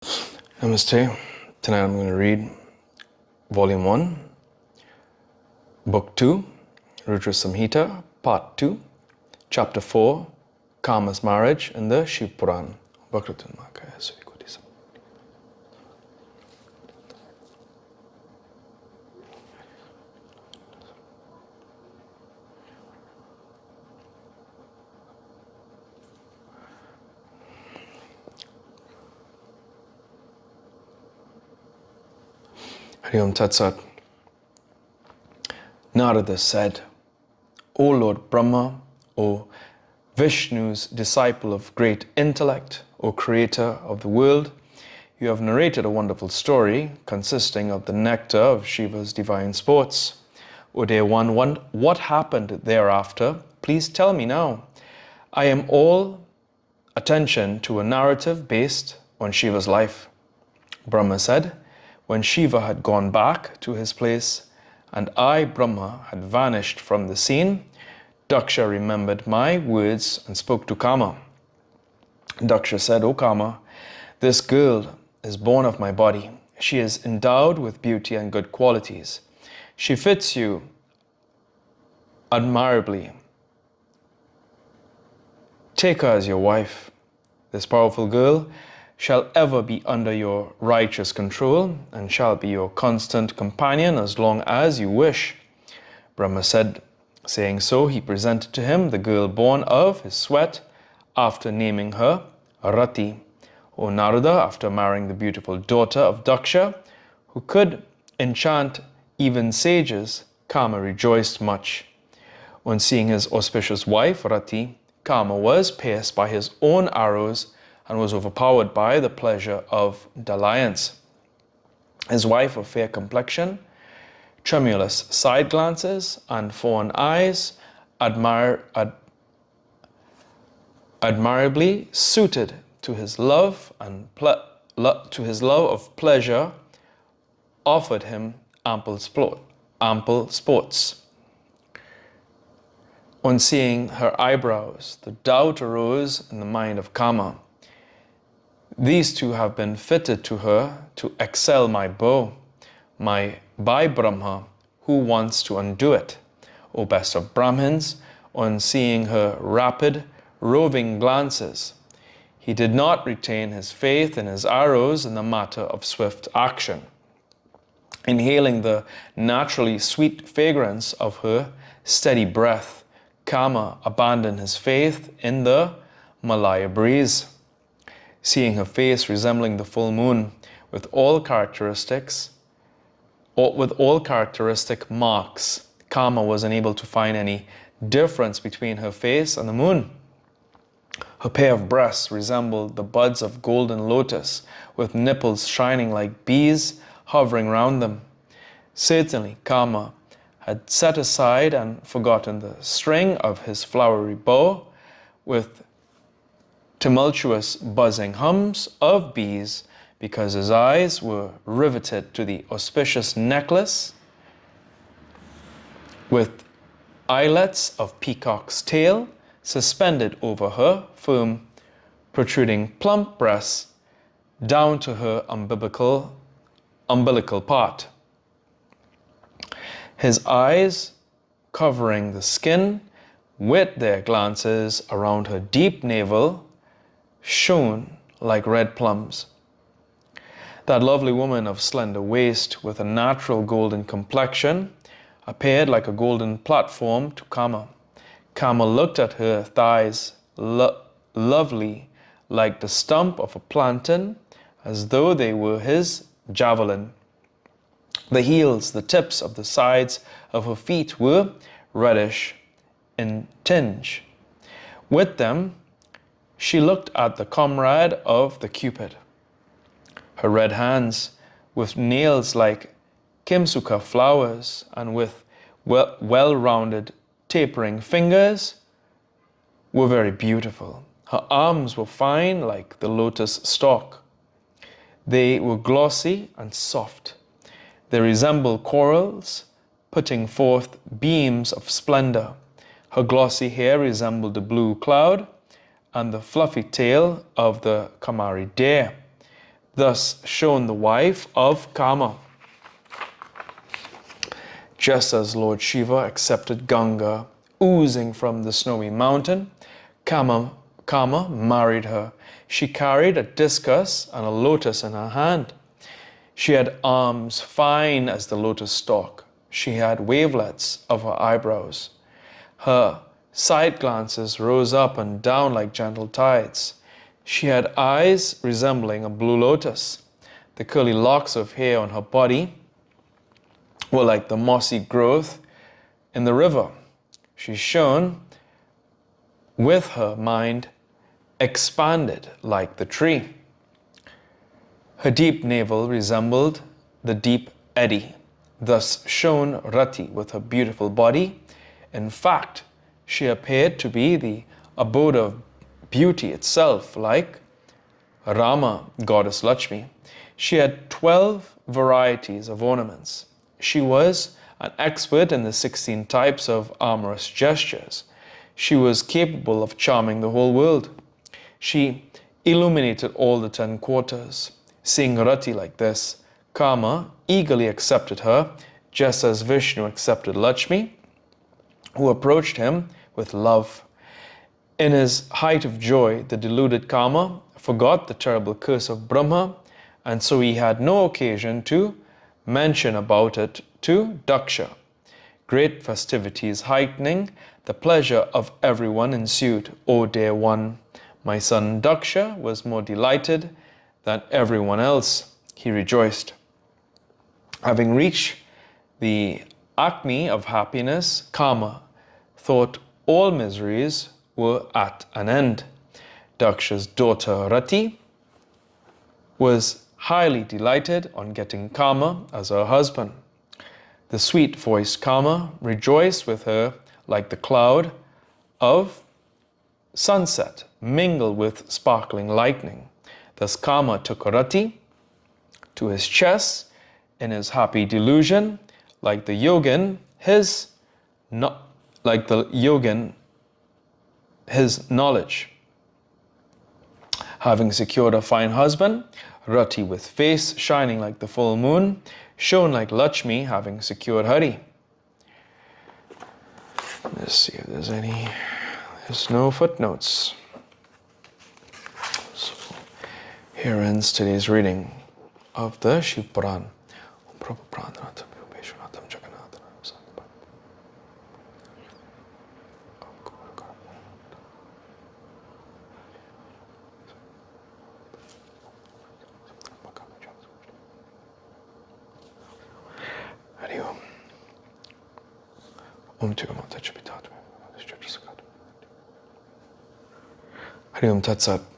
Namaste. Tonight I'm going to read Volume 1, Book 2, Rudra Samhita, Part 2, Chapter 4, Kama's Marriage in the Shiva Puran. Hari Om Tat Sat. Narada said, O Lord Brahma, O Vishnu's disciple of great intellect, O creator of the world, you have narrated a wonderful story consisting of the nectar of Shiva's divine sports. O dear one, what happened thereafter? Please tell me now. I am all attention to a narrative based on Shiva's life. Brahma said, when Shiva had gone back to his place and I, Brahma, had vanished from the scene, Daksha remembered my words and spoke to Kama. Daksha said, O Kama, this girl is born of my body. She is endowed with beauty and good qualities. She fits you admirably. Take her as your wife. This powerful girl shall ever be under your righteous control and shall be your constant companion as long as you wish. Brahma said, saying so, he presented to him the girl born of his sweat after naming her Rati. O Narada, after marrying the beautiful daughter of Daksha, who could enchant even sages, Kama rejoiced much. On seeing his auspicious wife, Rati, Kama was pierced by his own arrows and was overpowered by the pleasure of dalliance. His wife of fair complexion, tremulous side glances, and fawn eyes, admirably suited to his love of pleasure, offered him ample sports. On seeing her eyebrows, the doubt arose in the mind of Kama. These two have been fitted to her to excel my bow, by Brahma, who wants to undo it. O best of Brahmins, on seeing her rapid, roving glances, he did not retain his faith in his arrows in the matter of swift action. Inhaling the naturally sweet fragrance of her steady breath, Kama abandoned his faith in the Malaya breeze. Seeing her face resembling the full moon with all characteristic marks, Kama was unable to find any difference between her face and the moon. Her pair of breasts resembled the buds of golden lotus, with nipples shining like bees hovering round them. Certainly, Kama had set aside and forgotten the string of his flowery bow, with tumultuous buzzing hums of bees, because his eyes were riveted to the auspicious necklace with eyelets of peacock's tail suspended over her firm, protruding plump breasts down to her umbilical part. His eyes, covering the skin with their glances around her deep navel, shone like red plums. That lovely woman of slender waist with a natural golden complexion appeared like a golden platform to Kama. Kama looked at her thighs, lovely like the stump of a plantain, as though they were his javelin. The heels, the tips of the sides of her feet were reddish in tinge. With them, she looked at the comrade of the Cupid. Her red hands, with nails like kimsuka flowers and with well-rounded tapering fingers, were very beautiful. Her arms were fine like the lotus stalk. They were glossy and soft. They resembled corals, putting forth beams of splendor. Her glossy hair resembled the blue cloud and the fluffy tail of the Kamari deer. thus shown the wife of Kama. Just as Lord Shiva accepted Ganga oozing from the snowy mountain, Kama married her. She carried a discus and a lotus in her hand. She had arms fine as the lotus stalk. She had wavelets of her eyebrows. Her side glances rose up and down like gentle tides. She had eyes resembling a blue lotus. The curly locks of hair on her body were like the mossy growth in the river. She shone with her mind expanded like the tree. Her deep navel resembled the deep eddy. Thus shone Rati with her beautiful body. In fact, she appeared to be the abode of beauty itself, like Rama, goddess Lakshmi. She had 12 varieties of ornaments. She was an expert in the 16 types of amorous gestures. She was capable of charming the whole world. She illuminated all the 10 quarters. Seeing Rati like this, Kama eagerly accepted her, just as Vishnu accepted Lakshmi, who approached him with love. In his height of joy, the deluded Kama forgot the terrible curse of Brahma, and so he had no occasion to mention about it to Daksha. Great festivities heightening the pleasure of everyone ensued. O dear one, my son Daksha was more delighted than everyone else. He rejoiced. Having reached the acme of happiness, Kama thought all miseries were at an end. Daksha's daughter Rati was highly delighted on getting Kama as her husband. The sweet-voiced Kama rejoiced with her like the cloud of sunset mingled with sparkling lightning. Thus Kama took Rati to his chest in his happy delusion, like the yogin, his knowledge. Having secured a fine husband, Rati, with face shining like the full moon, shone like Lakshmi, having secured Hari. Let's see if there's no footnotes. So here ends today's reading of the Shiva Puran. Hari Om Tat Sat.